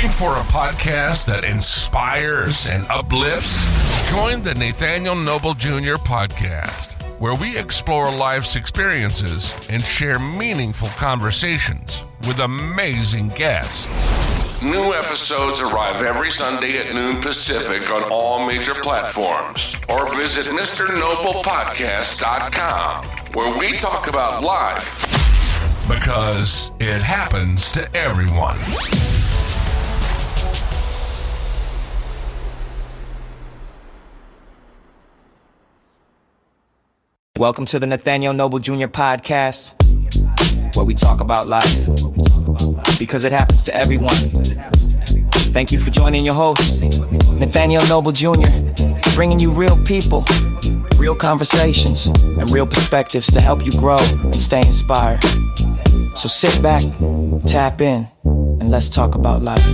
Looking for a podcast that inspires and uplifts? Join the Nathaniel Noble Jr. podcast, where we explore life's experiences and share meaningful conversations with amazing guests. New episodes arrive every Sunday at noon Pacific on all major platforms, or visit MrNoblePodcast.com, where we talk about life because it happens to everyone. Welcome to the Nathaniel Noble Jr. podcast, where we talk about life because it happens to everyone. Thank you for joining your host, Nathaniel Noble Jr., bringing you real people, real conversations, and real perspectives to help you grow and stay inspired. So sit back, tap in, and let's talk about life.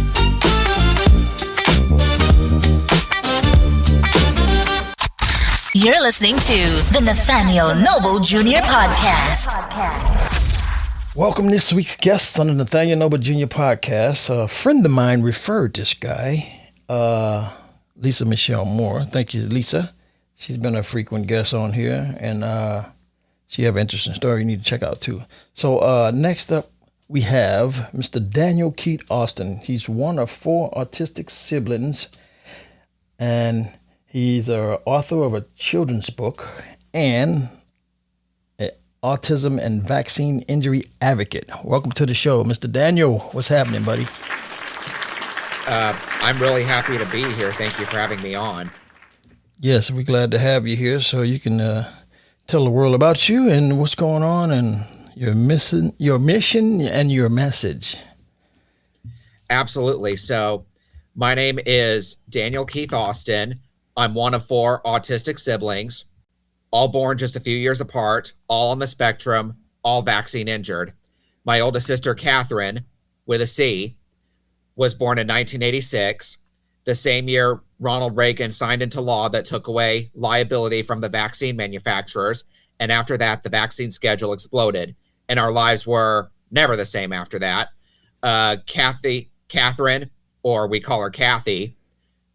You're listening to the Nathaniel Noble Jr. podcast. Welcome this week's guest on the Nathaniel Noble Jr. podcast. A friend of mine referred this guy, Lisa Michelle Moore. Thank you, Lisa. She's been a frequent guest on here, and she have an interesting story you need to check out too. So next up, we have Mr. Daniel Keith Austin. He's one of 4 autistic siblings, and he's an author of a children's book and an autism and vaccine injury advocate. Welcome to the show, Mr. Daniel. What's happening, buddy? I'm really happy to be here. Thank you for having me on. Yes, we're glad to have you here so you can tell the world about you and what's going on and your mission and your message. Absolutely. So my name is Daniel Keith Austin. I'm one of 4 autistic siblings, all born just a few years apart, all on the spectrum, all vaccine injured. My oldest sister, Catherine, with a C, was born in 1986, the same year Ronald Reagan signed into law that took away liability from the vaccine manufacturers. And after that, the vaccine schedule exploded, and our lives were never the same after that. Catherine, or we call her Kathy,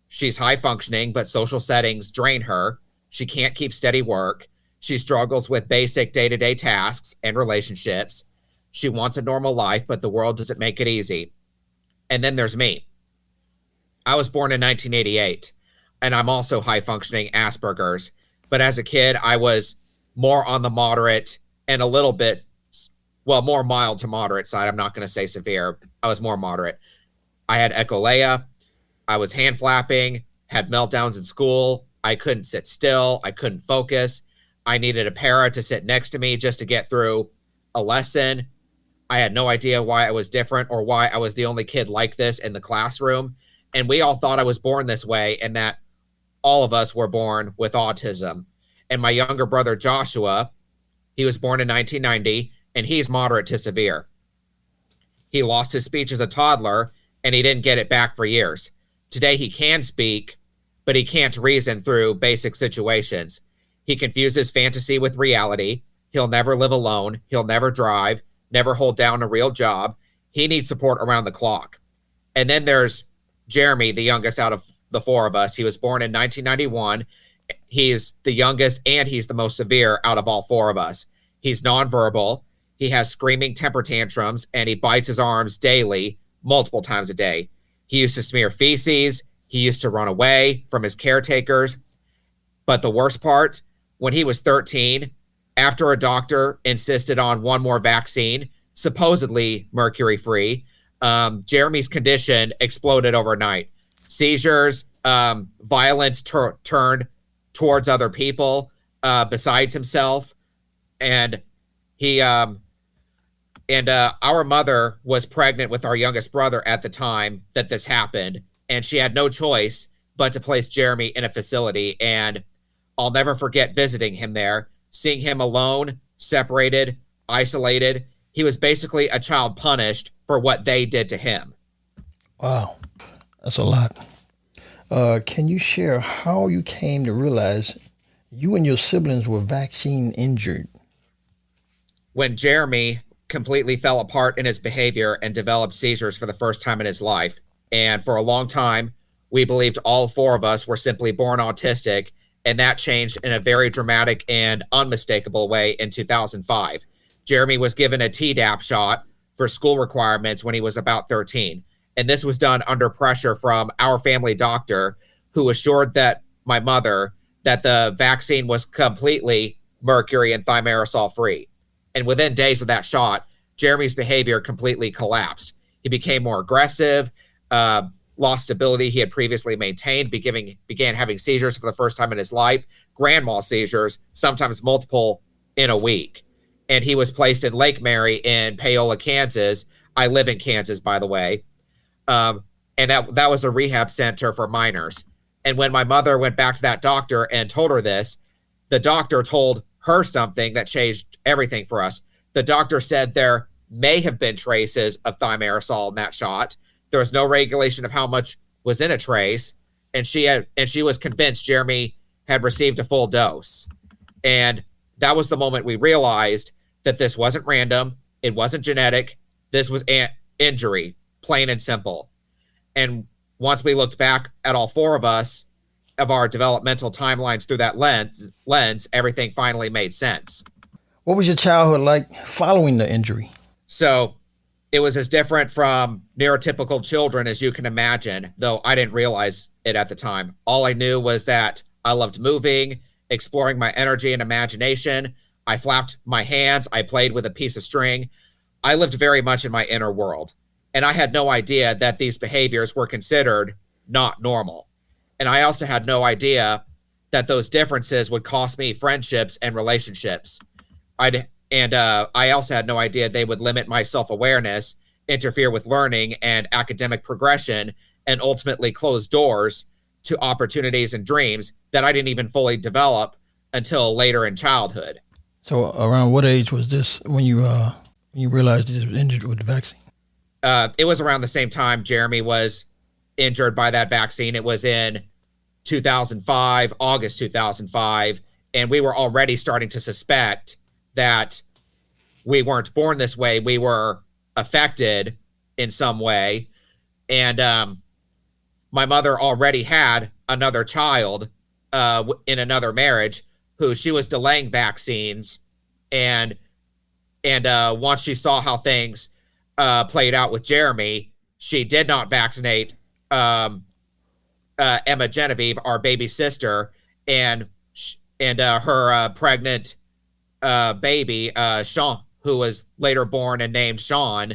she's high functioning, but social settings drain her. She can't keep steady work. She struggles with basic day-to-day tasks and relationships. She wants a normal life, but the world doesn't make it easy. And then there's me. I was born in 1988, and I'm also high functioning Asperger's. But as a kid, I was more on the moderate and a little bit, well, more mild to moderate side. I'm not going to say severe. I was more moderate. I had echolea. I was hand flapping, had meltdowns in school. I couldn't sit still. I couldn't focus. I needed a para to sit next to me just to get through a lesson. I had no idea why I was different or why I was the only kid like this in the classroom. And we all thought I was born this way and that all of us were born with autism. And my younger brother, Joshua, he was born in 1990, and he's moderate to severe. He lost his speech as a toddler, and he didn't get it back for years. Today he can speak, but he can't reason through basic situations. He confuses fantasy with reality. He'll never live alone. He'll never drive, never hold down a real job. He needs support around the clock. And then there's Jeremy, the youngest out of the 4 of us. He was born in 1991. He's the youngest and he's the most severe out of all 4 of us. He's nonverbal. He has screaming temper tantrums, and he bites his arms daily, multiple times a day. He used to smear feces. He used to run away from his caretakers. But the worst part, when he was 13, after a doctor insisted on one more vaccine, supposedly mercury-free, Jeremy's condition exploded overnight. Seizures, violence turned towards other people besides himself. And our mother was pregnant with our youngest brother at the time that this happened, and she had no choice but to place Jeremy in a facility. And I'll never forget visiting him there, seeing him alone, separated, isolated. He was basically a child punished for what they did to him. Wow, that's a lot. Can you share how you came to realize you and your siblings were vaccine injured? When Jeremy completely fell apart in his behavior and developed seizures for the first time in his life, And for a long time, we believed all four of us were simply born autistic, and that changed in a very dramatic and unmistakable way in 2005. Jeremy was given a Tdap shot for school requirements when he was about 13. And this was done under pressure from our family doctor, who assured that my mother that the vaccine was completely mercury and thimerosal free. And within days of that shot, Jeremy's behavior completely collapsed. He became more aggressive, lost stability he had previously maintained, began having seizures for the first time in his life, grand mal seizures, sometimes multiple in a week. And he was placed in Lake Mary in Paola, Kansas. I live in Kansas, by the way. And that was a rehab center for minors. And when my mother went back to that doctor and told her this, the doctor told her something that changed everything for us. The doctor said there may have been traces of thimerosal in that shot. There was no regulation of how much was in a trace, and she was convinced Jeremy had received a full dose. And that was the moment we realized that this wasn't random, it wasn't genetic, this was injury, plain and simple. And once we looked back at all four of us, of our developmental timelines through that lens, everything finally made sense. What was your childhood like following the injury? So it was as different from neurotypical children as you can imagine, though I didn't realize it at the time. All I knew was that I loved moving, exploring my energy and imagination. I flapped my hands. I played with a piece of string. I lived very much in my inner world. And I had no idea that these behaviors were considered not normal. And I also had no idea that those differences would cost me friendships and relationships. I also had no idea they would limit my self-awareness, interfere with learning and academic progression, and ultimately close doors to opportunities and dreams that I didn't even fully develop until later in childhood. So around what age was this when you realized you was injured with the vaccine? It was around the same time Jeremy was injured by that vaccine. It was in 2005, August 2005, and we were already starting to suspect that we weren't born this way. We were affected in some way. And my mother already had another child in another marriage who she was delaying vaccines. And once she saw how things played out with Jeremy, she did not vaccinate Emma Genevieve, our baby sister, and her pregnant baby, Sean, who was later born and named Sean.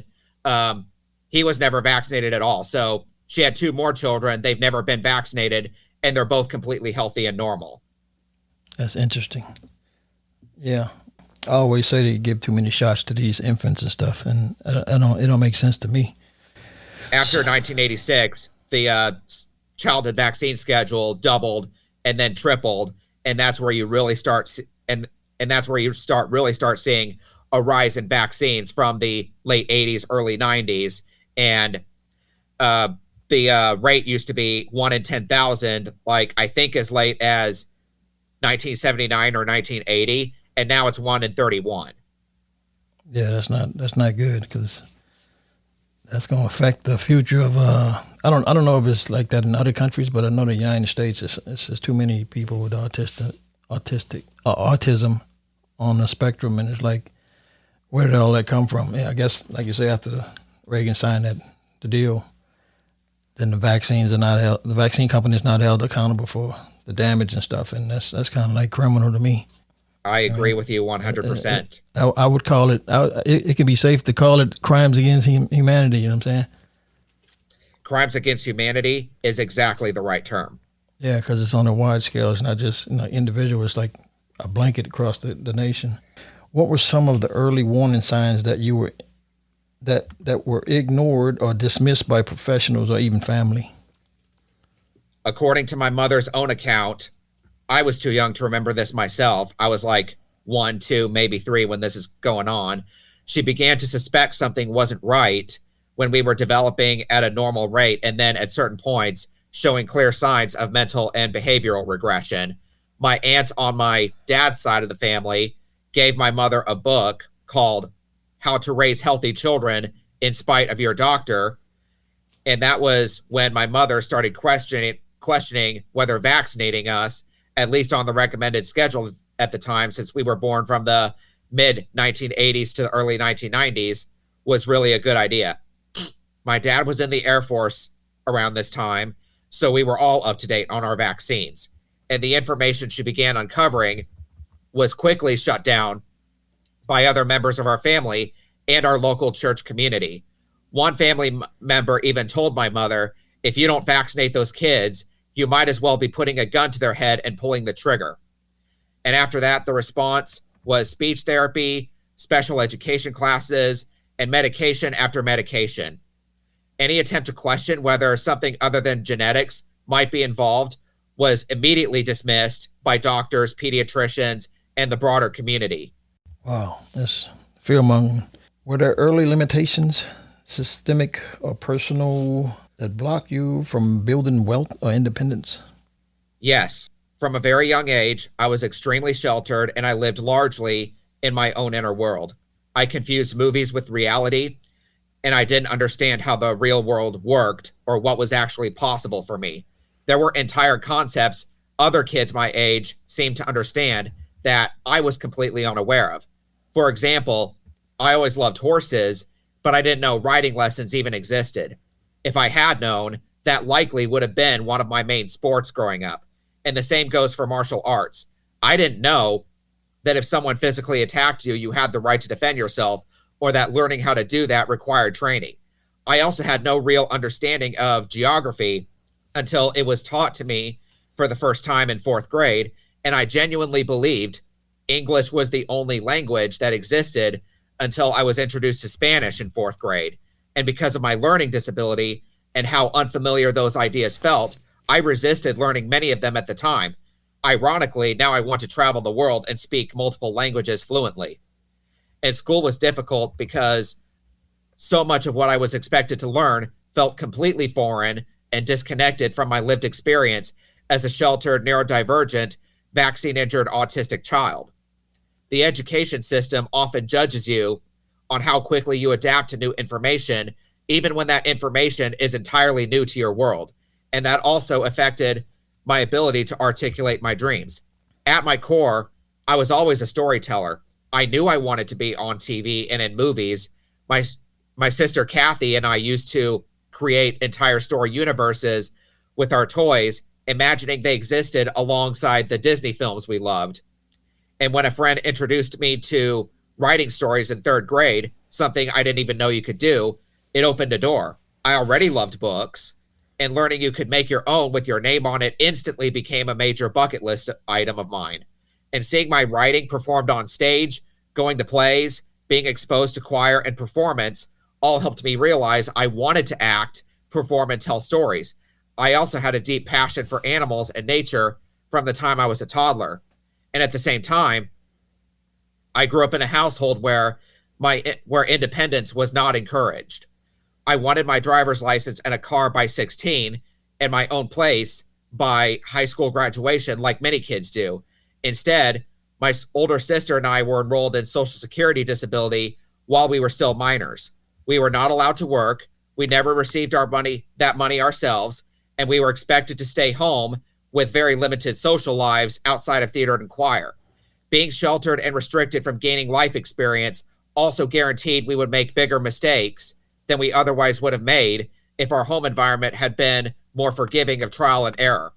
He was never vaccinated at all. So she had two more children. They've never been vaccinated, and they're both completely healthy and normal. That's interesting. Yeah. I always say they give too many shots to these infants and stuff, and it don't make sense to me. After 1986, the childhood vaccine schedule doubled and then tripled, and that's where you really start seeing a rise in vaccines from the late 80s, early 90s, and the rate used to be 1 in 10,000, like I think as late as 1979 or 1980, and now it's 1 in 31. Yeah, that's not good, because that's going to affect the future of I don't know if it's like that in other countries, but I know the United States it's just too many people with autism on the spectrum, and it's like, where did all that come from? Yeah, I guess like you say, after Reagan signed the deal, then the vaccine company's not held accountable for the damage and stuff, and that's kind of like criminal to me. I agree with you 100%. I would call it, it can be safe to call it crimes against humanity, you know what I'm saying? Crimes against humanity is exactly the right term. Yeah, because it's on a wide scale. It's not just individual. It's like a blanket across the nation. What were some of the early warning signs that you were that were ignored or dismissed by professionals or even family? According to my mother's own account, I was too young to remember this myself. I was like 1, 2, maybe 3 when this is going on. She began to suspect something wasn't right when we were developing at a normal rate, and then at certain points showing clear signs of mental and behavioral regression. My aunt on my dad's side of the family gave my mother a book called How to Raise Healthy Children in Spite of Your Doctor. And that was when my mother started questioning whether vaccinating us, at least on the recommended schedule at the time, since we were born from the mid 1980s to the early 1990s, was really a good idea. My dad was in the Air Force around this time, so we were all up to date on our vaccines. And the information she began uncovering was quickly shut down by other members of our family and our local church community. One family member even told my mother, if you don't vaccinate those kids, you might as well be putting a gun to their head and pulling the trigger. And after that, the response was speech therapy, special education classes, and medication after medication. Any attempt to question whether something other than genetics might be involved was immediately dismissed by doctors, pediatricians, and the broader community. Wow, this fear-mongering. Were there early limitations, systemic or personal, that block you from building wealth or independence? Yes. From a very young age, I was extremely sheltered, and I lived largely in my own inner world. I confused movies with reality, and I didn't understand how the real world worked or what was actually possible for me. There were entire concepts other kids my age seemed to understand that I was completely unaware of. For example, I always loved horses, but I didn't know riding lessons even existed. If I had known, that likely would have been one of my main sports growing up. And the same goes for martial arts. I didn't know that if someone physically attacked you, you had the right to defend yourself, or that learning how to do that required training. I also had no real understanding of geography until it was taught to me for the first time in 4th grade, and I genuinely believed English was the only language that existed until I was introduced to Spanish in 4th grade. And because of my learning disability and how unfamiliar those ideas felt, I resisted learning many of them at the time. Ironically, now I want to travel the world and speak multiple languages fluently. And school was difficult because so much of what I was expected to learn felt completely foreign and disconnected from my lived experience as a sheltered, neurodivergent, vaccine-injured autistic child. The education system often judges you on how quickly you adapt to new information, even when that information is entirely new to your world. And that also affected my ability to articulate my dreams. At my core, I was always a storyteller. I knew I wanted to be on TV and in movies. My sister Kathy and I used to create entire story universes with our toys, imagining they existed alongside the Disney films we loved. And when a friend introduced me to writing stories in 3rd grade, something I didn't even know you could do, it opened a door. I already loved books, and learning you could make your own with your name on it instantly became a major bucket list item of mine. And seeing my writing performed on stage, going to plays, being exposed to choir and performance all helped me realize I wanted to act, perform, and tell stories. I also had a deep passion for animals and nature from the time I was a toddler. And at the same time, I grew up in a household where independence was not encouraged. I wanted my driver's license and a car by 16 and my own place by high school graduation, like many kids do. Instead, my older sister and I were enrolled in Social Security disability while we were still minors. We were not allowed to work. We never received that money ourselves, and we were expected to stay home with very limited social lives outside of theater and choir. Being sheltered and restricted from gaining life experience also guaranteed we would make bigger mistakes than we otherwise would have made if our home environment had been more forgiving of trial and error.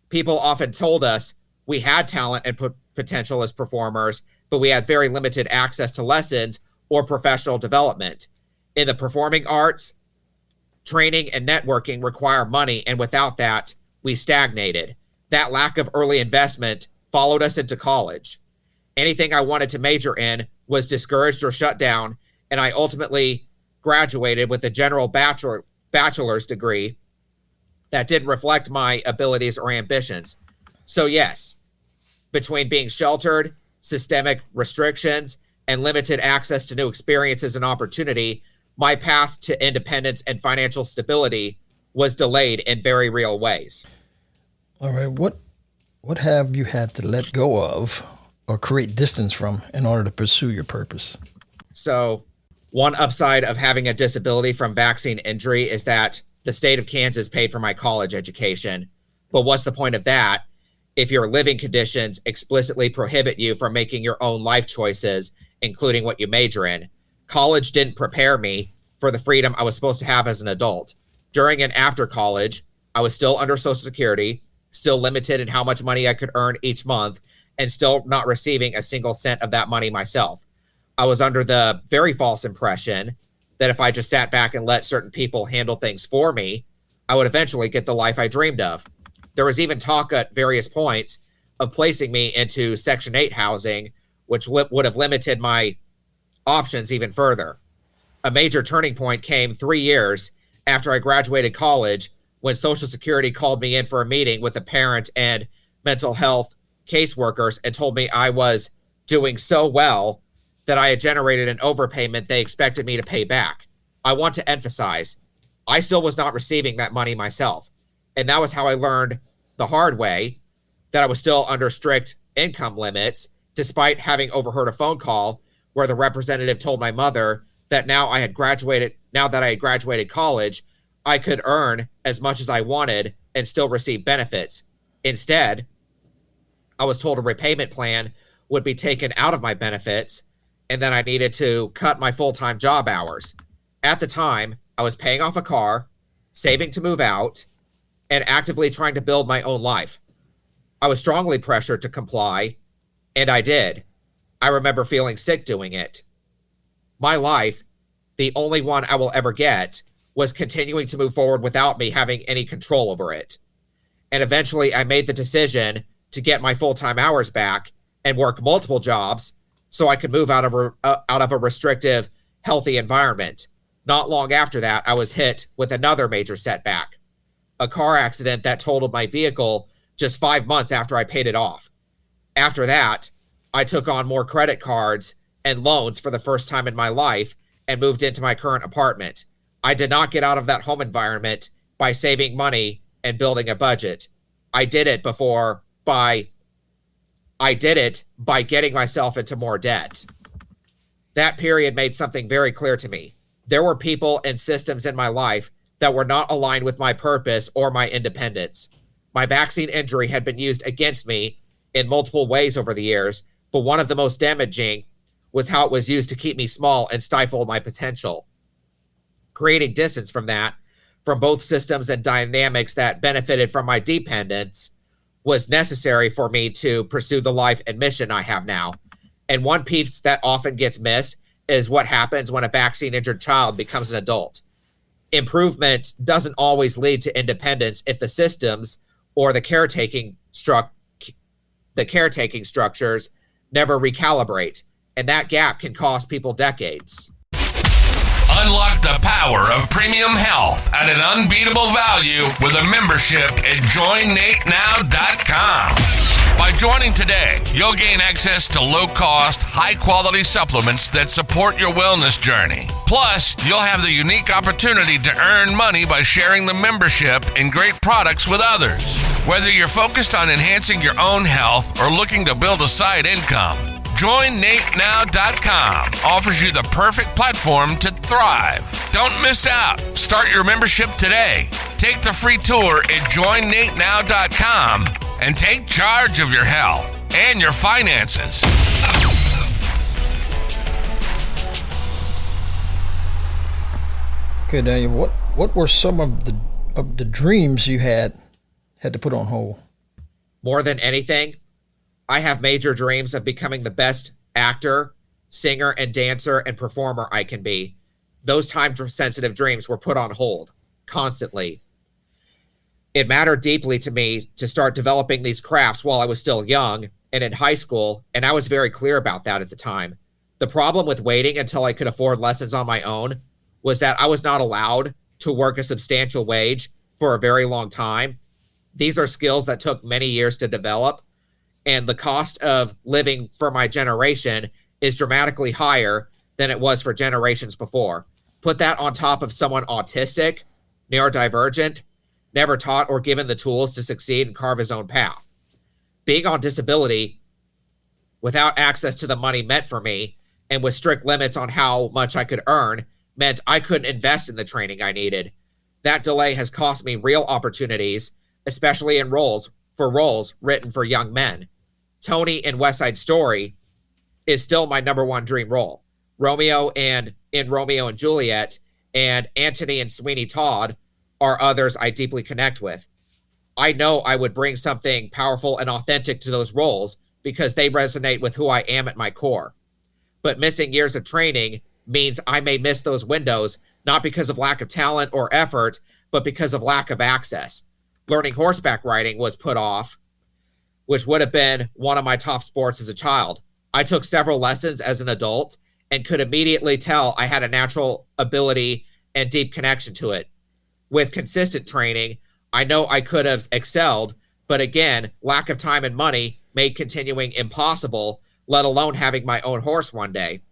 People often told us we had talent and potential as performers, but we had very limited access to lessons or professional development. In the performing arts, training and networking require money, and without that, we stagnated. That lack of early investment followed us into college. Anything I wanted to major in was discouraged or shut down, and I ultimately graduated with a general bachelor's degree that didn't reflect my abilities or ambitions. So yes, between being sheltered, systemic restrictions, and limited access to new experiences and opportunity, my path to independence and financial stability was delayed in very real ways. All right, what have you had to let go of or create distance from in order to pursue your purpose? So one upside of having a disability from vaccine injury is that the state of Kansas paid for my college education. But what's the point of that if your living conditions explicitly prohibit you from making your own life choices, including what you major in? College didn't prepare me for the freedom I was supposed to have as an adult. During and after college, I was still under Social Security, still limited in how much money I could earn each month, and still not receiving a single cent of that money myself. I was under the very false impression that if I just sat back and let certain people handle things for me, I would eventually get the life I dreamed of. There was even talk at various points of placing me into Section 8 housing, which would have limited my options even further. A major turning point came 3 years after I graduated college, when Social Security called me in for a meeting with a parent and mental health caseworkers and told me I was doing so well that I had generated an overpayment they expected me to pay back. I want to emphasize, I still was not receiving that money myself. And that was how I learned the hard way that I was still under strict income limits, despite having overheard a phone call where the representative told my mother that now that I had graduated college, I could earn as much as I wanted and still receive benefits. Instead, I was told a repayment plan would be taken out of my benefits, and then I needed to cut my full-time job hours. At the time, I was paying off a car, saving to move out, and actively trying to build my own life. I was strongly pressured to comply, and I did. I remember feeling sick doing it. My life, the only one I will ever get, was continuing to move forward without me having any control over it. And eventually I made the decision to get my full-time hours back and work multiple jobs so I could move out of a restrictive, healthy environment. Not long after that, I was hit with another major setback, a car accident that totaled my vehicle just 5 months after I paid it off. After that, I took on more credit cards and loans for the first time in my life and moved into my current apartment. I did not get out of that home environment by saving money and building a budget. I did it by getting myself into more debt. That period made something very clear to me. There were people and systems in my life that were not aligned with my purpose or my independence. My vaccine injury had been used against me in multiple ways over the years, but one of the most damaging was how it was used to keep me small and stifle my potential. Creating distance from both systems and dynamics that benefited from my dependence, was necessary for me to pursue the life and mission I have now. And one piece that often gets missed is what happens when a vaccine-injured child becomes an adult. Improvement doesn't always lead to independence if the systems or the caretaking structures never recalibrate, and that gap can cost people decades. Unlock the power of premium health at an unbeatable value with a membership at joinnatenow.com. By joining today, you'll gain access to low-cost, high-quality supplements that support your wellness journey. Plus, you'll have the unique opportunity to earn money by sharing the membership and great products with others. Whether you're focused on enhancing your own health or looking to build a side income, joinnatenow.com offers you the perfect platform to thrive. Don't miss out. Start your membership today. Take the free tour at joinnatenow.com and take charge of your health and your finances. Okay, Daniel, what were some of the dreams you had to put on hold? More than anything, I have major dreams of becoming the best actor, singer, and dancer and performer I can be. Those time-sensitive dreams were put on hold constantly. It mattered deeply to me to start developing these crafts while I was still young and in high school, and I was very clear about that at the time. The problem with waiting until I could afford lessons on my own was that I was not allowed to work a substantial wage for a very long time. These are skills that took many years to develop, and the cost of living for my generation is dramatically higher than it was for generations before. Put that on top of someone autistic, neurodivergent, never taught or given the tools to succeed and carve his own path. Being on disability without access to the money meant for me, and with strict limits on how much I could earn, meant I couldn't invest in the training I needed. That delay has cost me real opportunities, especially in roles written for young men. Tony in West Side Story is still my number one dream role. Romeo and Juliet and Antony and Sweeney Todd are others I deeply connect with. I know I would bring something powerful and authentic to those roles because they resonate with who I am at my core. But missing years of training means I may miss those windows, not because of lack of talent or effort, but because of lack of access. Learning horseback riding was put off, which would have been one of my top sports as a child. I took several lessons as an adult and could immediately tell I had a natural ability and deep connection to it. With consistent training, I know I could have excelled, but again, lack of time and money made continuing impossible, let alone having my own horse one day.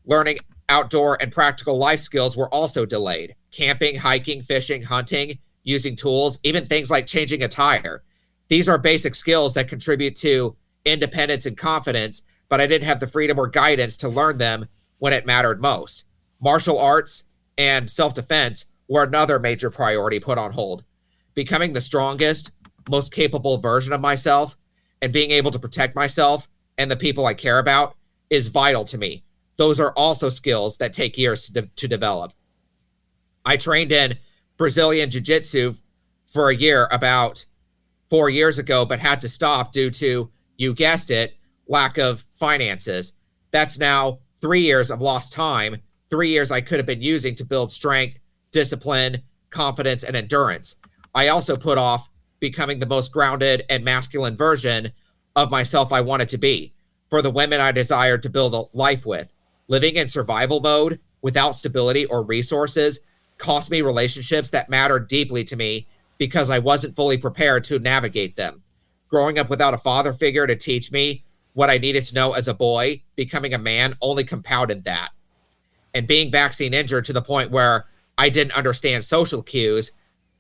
Learning outdoor and practical life skills were also delayed. Camping, hiking, fishing, hunting, using tools, even things like changing a tire. These are basic skills that contribute to independence and confidence, but I didn't have the freedom or guidance to learn them when it mattered most. Martial arts and self-defense were another major priority put on hold. Becoming the strongest, most capable version of myself and being able to protect myself and the people I care about is vital to me. Those are also skills that take years to develop. I trained in Brazilian Jiu-Jitsu for a year about 4 years ago, but had to stop due to, you guessed it, lack of finances. That's now 3 years of lost time, 3 years I could have been using to build strength, discipline, confidence, and endurance. I also put off becoming the most grounded and masculine version of myself I wanted to be for the women I desired to build a life with. Living in survival mode without stability or resources cost me relationships that mattered deeply to me because I wasn't fully prepared to navigate them. Growing up without a father figure to teach me what I needed to know as a boy, becoming a man only compounded that. And being vaccine injured to the point where I didn't understand social cues,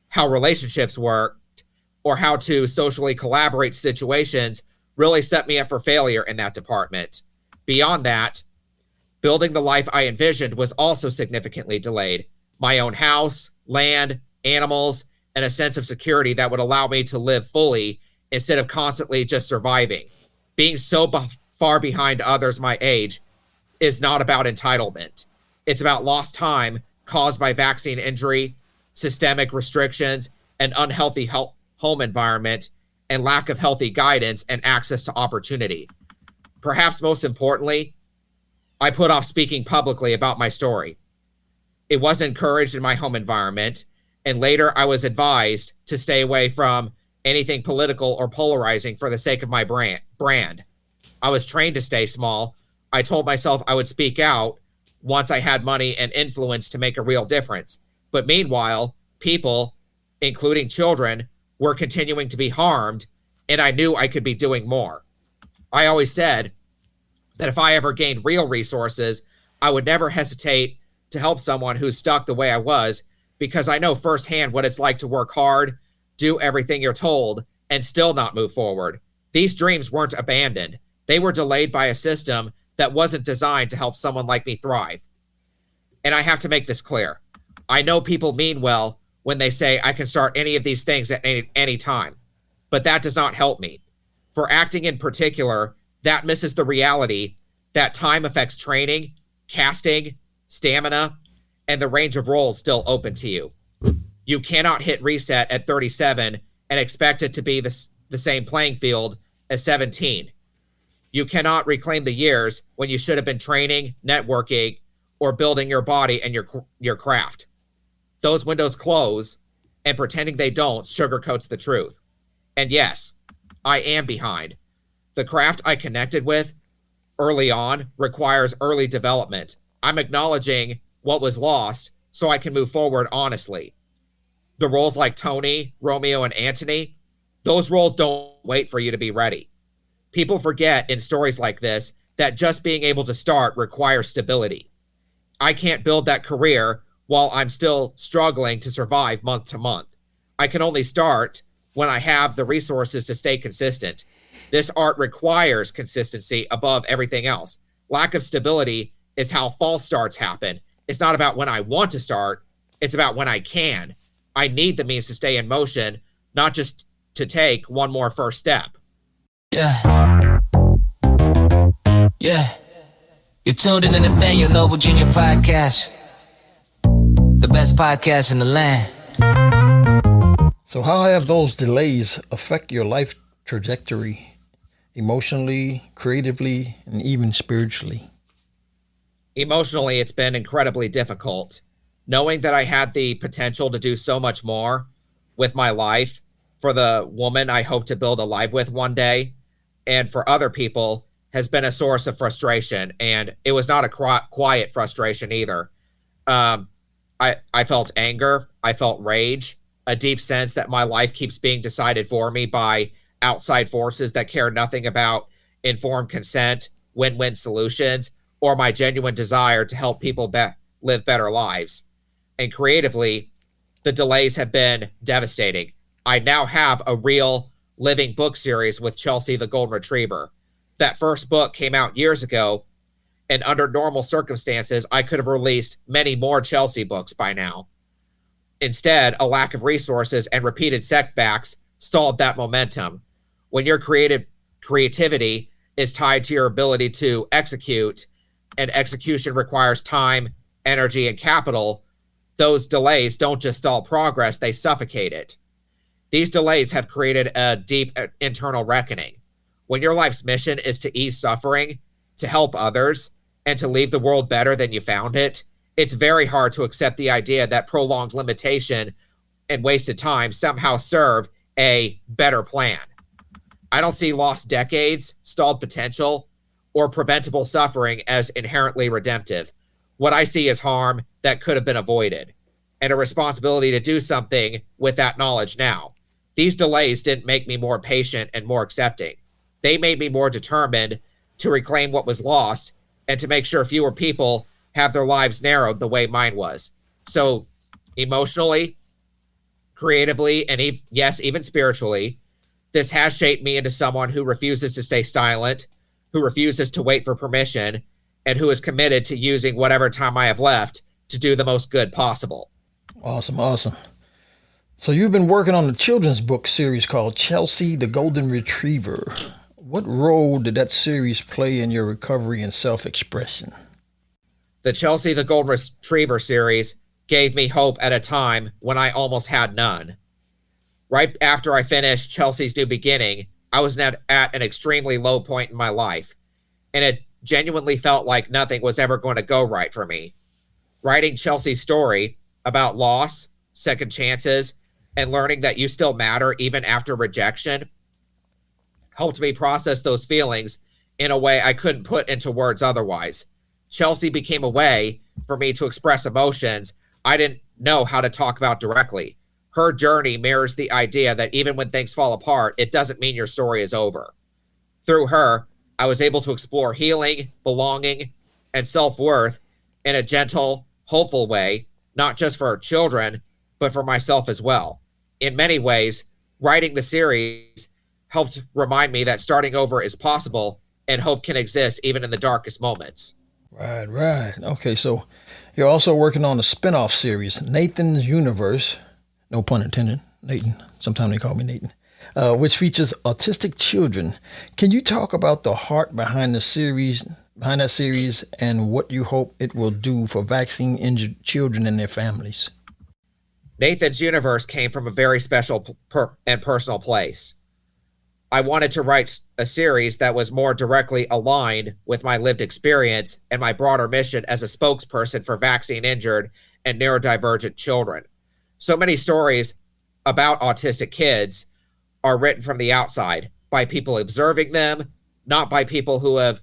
how relationships worked, or how to socially collaborate situations really set me up for failure in that department. Beyond that, building the life I envisioned was also significantly delayed. My own house, land, animals, and a sense of security that would allow me to live fully instead of constantly just surviving. Being so far behind others my age is not about entitlement. It's about lost time caused by vaccine injury, systemic restrictions, an unhealthy home environment, and lack of healthy guidance and access to opportunity. Perhaps most importantly, I put off speaking publicly about my story. It wasn't encouraged in my home environment, and later I was advised to stay away from anything political or polarizing for the sake of my brand. I was trained to stay small. I told myself I would speak out once I had money and influence to make a real difference. But meanwhile, people, including children, were continuing to be harmed, and I knew I could be doing more. I always said that if I ever gained real resources, I would never hesitate to help someone who's stuck the way I was, because I know firsthand what it's like to work hard, do everything you're told, and still not move forward. These dreams weren't abandoned. They were delayed by a system that wasn't designed to help someone like me thrive. And I have to make this clear. I know people mean well when they say I can start any of these things at any time, but that does not help me. For acting in particular, that misses the reality that time affects training, casting, stamina, and the range of roles still open to you. You cannot hit reset at 37 and expect it to be the same playing field as 17. You cannot reclaim the years when you should have been training, networking, or building your body and your craft. Those windows close, and pretending they don't sugarcoats the truth. And yes, I am behind. The craft I connected with early on requires early development. I'm acknowledging what was lost so I can move forward honestly. The roles like Tony, Romeo, and Antony, those roles don't wait for you to be ready. People forget in stories like this that just being able to start requires stability. I can't build that career while I'm still struggling to survive month to month. I can only start when I have the resources to stay consistent. This art requires consistency above everything else. Lack of stability is how false starts happen. It's not about when I want to start, It's about when I can. I need the means to stay in motion, not just to take one more first step. Yeah. Yeah. You're tuned in to the Nathaniel Noble Jr. Podcast. The best podcast in the land. So how have those delays affect your life trajectory, emotionally, creatively, and even spiritually? Emotionally, it's been incredibly difficult. Knowing that I had the potential to do so much more with my life for the woman I hope to build a life with one day, and for other people, has been a source of frustration. And it was not a quiet frustration either. I felt anger. I felt rage, a deep sense that my life keeps being decided for me by outside forces that care nothing about informed consent, win-win solutions, or my genuine desire to help people live better lives. And creatively, the delays have been devastating. I now have a real living book series with Chelsea the Golden Retriever. That first book came out years ago, and under normal circumstances, I could have released many more Chelsea books by now. Instead, a lack of resources and repeated setbacks stalled that momentum. When your creativity is tied to your ability to execute, and execution requires time, energy, and capital, those delays don't just stall progress, they suffocate it. These delays have created a deep internal reckoning. When your life's mission is to ease suffering, to help others, and to leave the world better than you found it, it's very hard to accept the idea that prolonged limitation and wasted time somehow serve a better plan. I don't see lost decades, stalled potential, or preventable suffering as inherently redemptive. What I see is harm that could have been avoided, and a responsibility to do something with that knowledge now. These delays didn't make me more patient and more accepting. They made me more determined to reclaim what was lost and to make sure fewer people have their lives narrowed the way mine was. So emotionally, creatively, and yes, even spiritually, this has shaped me into someone who refuses to stay silent, who refuses to wait for permission, and who is committed to using whatever time I have left to do the most good possible. Awesome. So you've been working on a children's book series called Chelsea the Golden Retriever. What role did that series play in your recovery and self-expression? The Chelsea the Golden Retriever series gave me hope at a time when I almost had none. Right after I finished Chelsea's New Beginning, I was at an extremely low point in my life, and it genuinely felt like nothing was ever going to go right for me. Writing Chelsea's story about loss, second chances, and learning that you still matter even after rejection helped me process those feelings in a way I couldn't put into words otherwise. Chelsea became a way for me to express emotions I didn't know how to talk about directly. Her journey mirrors the idea that even when things fall apart, it doesn't mean your story is over. Through her, I was able to explore healing, belonging, and self-worth in a gentle, hopeful way, not just for children, but for myself as well. In many ways, writing the series helped remind me that starting over is possible and hope can exist even in the darkest moments. Right. Okay, so you're also working on a spin-off series, Nathan's Universe, no pun intended, Nathan, sometimes they call me Nathan, which features autistic children. Can you talk about the heart behind that series, and what you hope it will do for vaccine-injured children and their families? Nathan's Universe came from a very special and personal place. I wanted to write a series that was more directly aligned with my lived experience and my broader mission as a spokesperson for vaccine-injured and neurodivergent children. So many stories about autistic kids are written from the outside by people observing them, not by people who have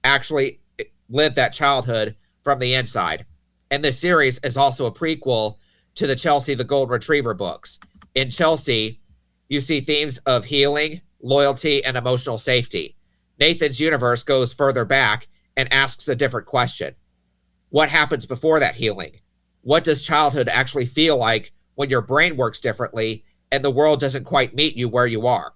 actually lived that childhood from the inside. And this series is also a prequel to the Chelsea the Golden Retriever books. In Chelsea, you see themes of healing, loyalty, and emotional safety. Nathan's Universe goes further back and asks a different question. What happens before that healing? What does childhood actually feel like when your brain works differently and the world doesn't quite meet you where you are?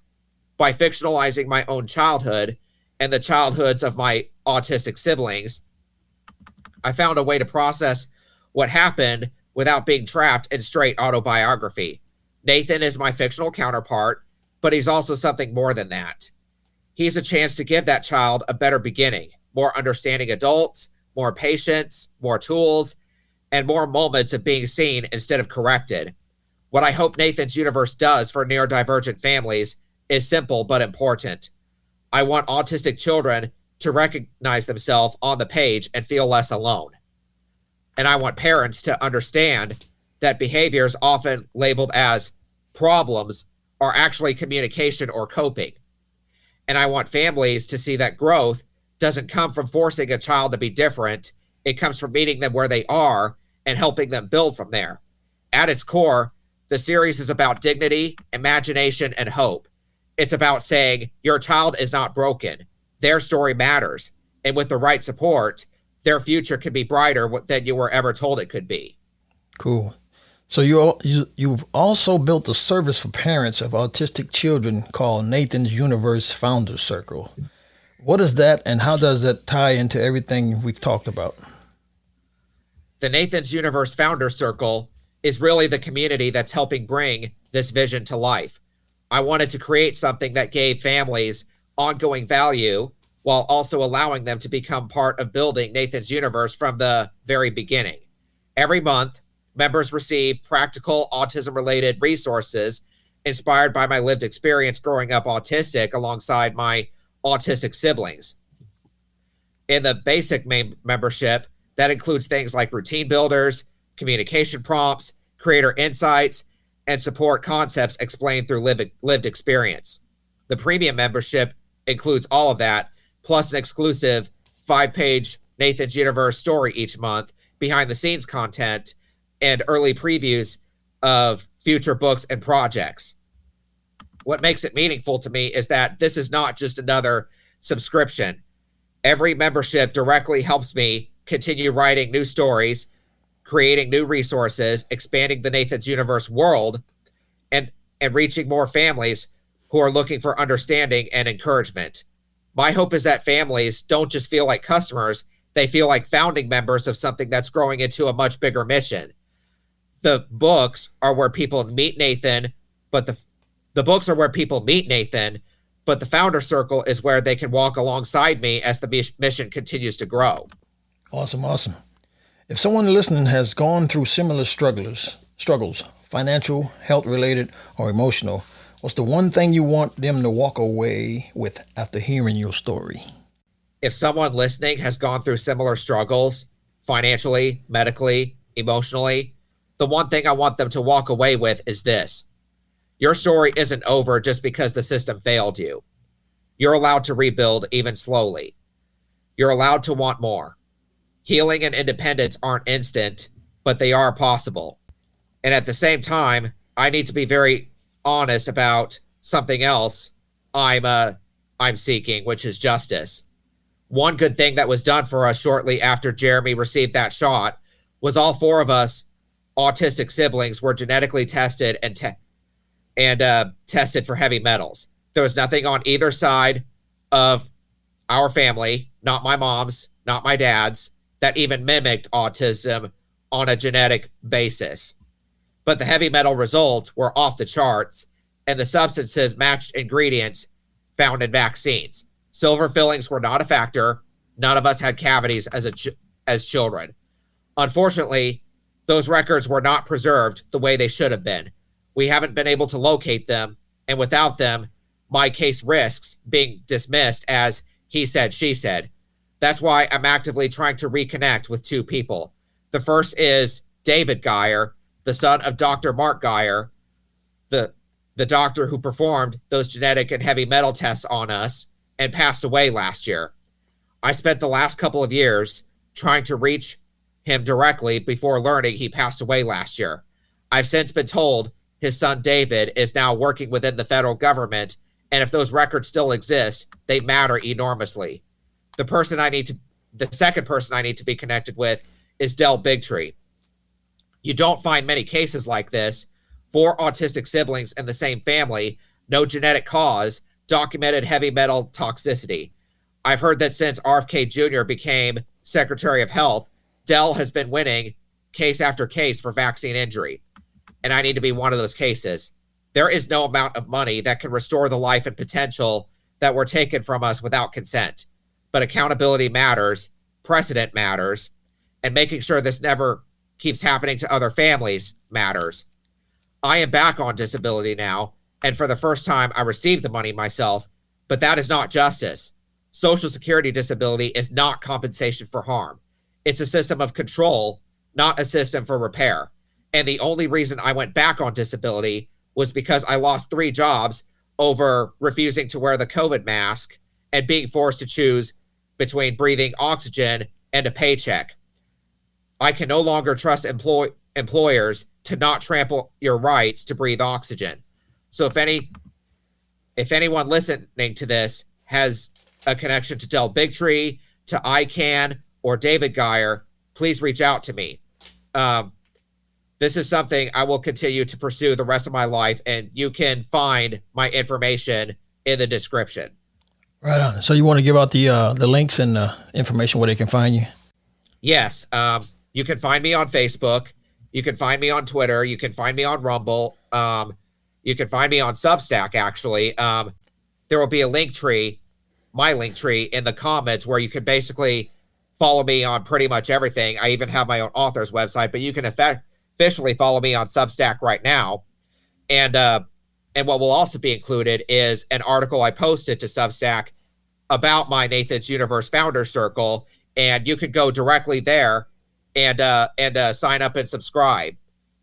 By fictionalizing my own childhood and the childhoods of my autistic siblings, I found a way to process what happened without being trapped in straight autobiography. Nathan is my fictional counterpart, but he's also something more than that. He's a chance to give that child a better beginning, more understanding adults, more patience, more tools, and more moments of being seen instead of corrected. What I hope Nathan's universe does for neurodivergent families is simple but important. I want autistic children to recognize themselves on the page and feel less alone. And I want parents to understand that behaviors often labeled as problems are actually communication or coping. And I want families to see that growth doesn't come from forcing a child to be different. It comes from meeting them where they are and helping them build from there. At its core, the series is about dignity, imagination, and hope. It's about saying your child is not broken. Their story matters. And with the right support, their future could be brighter than you were ever told it could be. Cool. So you've also built a service for parents of autistic children called Nathan's Universe Founder Circle. What is that, and how does that tie into everything we've talked about? The Nathan's Universe Founder Circle is really the community that's helping bring this vision to life. I wanted to create something that gave families ongoing value while also allowing them to become part of building Nathan's Universe from the very beginning. Every month, members receive practical autism-related resources inspired by my lived experience growing up autistic alongside my autistic siblings. In the basic membership, that includes things like routine builders, communication prompts, creator insights, and support concepts explained through lived experience. The premium membership includes all of that, plus an exclusive 5-page Nathan's Universe story each month, behind-the-scenes content, and early previews of future books and projects. What makes it meaningful to me is that this is not just another subscription. Every membership directly helps me continue writing new stories, creating new resources, expanding the Nathan's Universe world, and reaching more families who are looking for understanding and encouragement. My hope is that families don't just feel like customers, they feel like founding members of something that's growing into a much bigger mission. The books are where people meet Nathan, but the books are where people meet Nathan, but the Founder Circle is where they can walk alongside me as the mission continues to grow. Awesome. If someone listening has gone through similar struggles, financial, health-related, or emotional, what's the one thing you want them to walk away with after hearing your story? If someone listening has gone through similar struggles, financially, medically, emotionally, the one thing I want them to walk away with is this. Your story isn't over just because the system failed you. You're allowed to rebuild, even slowly. You're allowed to want more. Healing and independence aren't instant, but they are possible. And at the same time, I need to be very honest about something else I'm seeking, which is justice. One good thing that was done for us shortly after Jeremy received that shot was all 4 of us autistic siblings were genetically tested and tested for heavy metals. There was nothing on either side of our family, not my mom's, not my dad's, that even mimicked autism on a genetic basis. But the heavy metal results were off the charts, and the substances matched ingredients found in vaccines. Silver fillings were not a factor. None of us had cavities as children. Unfortunately, those records were not preserved the way they should have been. We haven't been able to locate them, and without them, my case risks being dismissed as he said, she said. That's why I'm actively trying to reconnect with 2 people. The first is David Geyer, the son of Dr. Mark Geyer, the doctor who performed those genetic and heavy metal tests on us and passed away last year. I spent the last couple of years trying to reach him directly before learning he passed away last year. I've since been told his son David is now working within the federal government, and if those records still exist, they matter enormously. The second person I need to be connected with is Del Bigtree. You don't find many cases like this. 4 autistic siblings in the same family, no genetic cause, documented heavy metal toxicity. I've heard that since RFK Jr. became Secretary of Health, Del has been winning case after case for vaccine injury, and I need to be one of those cases. There is no amount of money that can restore the life and potential that were taken from us without consent. But accountability matters, precedent matters, and making sure this never keeps happening to other families matters. I am back on disability now, and for the first time, I received the money myself, but that is not justice. Social Security disability is not compensation for harm. It's a system of control, not a system for repair. And the only reason I went back on disability was because I lost 3 jobs over refusing to wear the COVID mask and being forced to choose between breathing oxygen and a paycheck. I can no longer trust employers to not trample your rights to breathe oxygen. So if anyone listening to this has a connection to Del Bigtree, to ICANN, or David Geyer, please reach out to me. This is something I will continue to pursue the rest of my life, and you can find my information in the description. Right on. So you want to give out the links and the information where they can find you? Yes. You can find me on Facebook. You can find me on Twitter. You can find me on Rumble. You can find me on Substack, actually. There will be a link tree, my link tree, in the comments where you can basically follow me on pretty much everything. I even have my own author's website, but you can officially follow me on Substack right now. And what will also be included is an article I posted to Substack about my Nathan's Universe Founder Circle, and you could go directly there and sign up and subscribe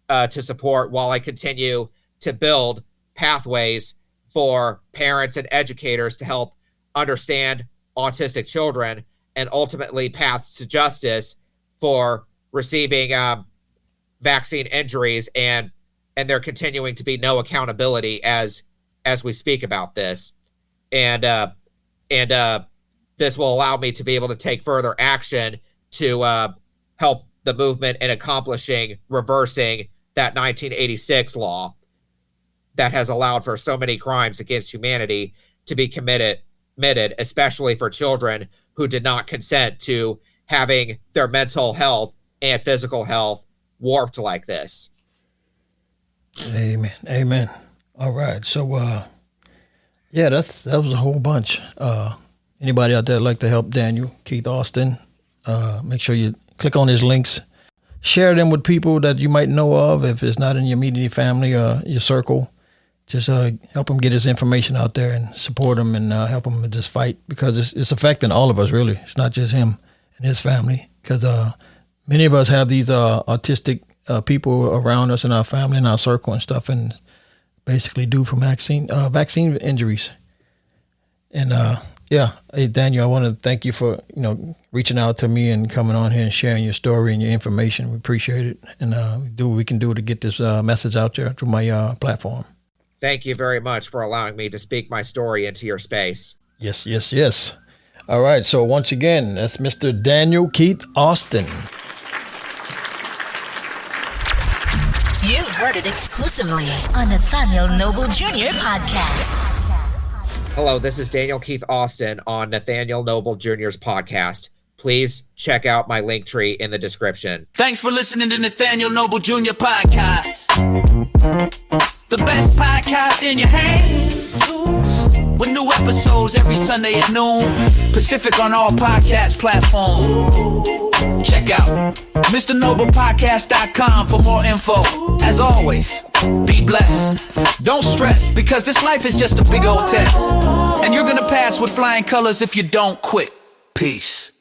to support while I continue to build pathways for parents and educators to help understand autistic children and ultimately paths to justice for receiving vaccine injuries, and there continuing to be no accountability as we speak about this. And this will allow me to be able to take further action to help the movement in reversing that 1986 law that has allowed for so many crimes against humanity to be committed, especially for children who did not consent to having their mental health and physical health warped like this. Amen. Amen. All right. So, that was a whole bunch. Anybody out there like to help Daniel Keith Austin, make sure you click on his links. Share them with people that you might know of if it's not in your immediate family or your circle. Just help him get his information out there and support him and help him with this fight, because it's affecting all of us, really. It's not just him and his family, because many of us have these autistic people around us in our family, in our circle and stuff, and basically due from vaccine injuries. And hey, Daniel, I want to thank you for reaching out to me and coming on here and sharing your story and your information. We appreciate it, and do what we can do to get this message out there through my platform. Thank you very much for allowing me to speak my story into your space. Yes, yes, yes. All right. So once again, that's Mr. Daniel Keith Austin. You've heard it exclusively on Nathaniel Noble Jr. Podcast. Hello, this is Daniel Keith Austin on Nathaniel Noble Jr.'s podcast. Please check out my link tree in the description. Thanks for listening to Nathaniel Noble Jr. Podcast. The best podcast in your hands. With new episodes every Sunday at noon. Pacific on all podcast platforms. Check out MrNoblePodcast.com for more info. As always, be blessed. Don't stress, because this life is just a big old test. And you're gonna pass with flying colors if you don't quit. Peace.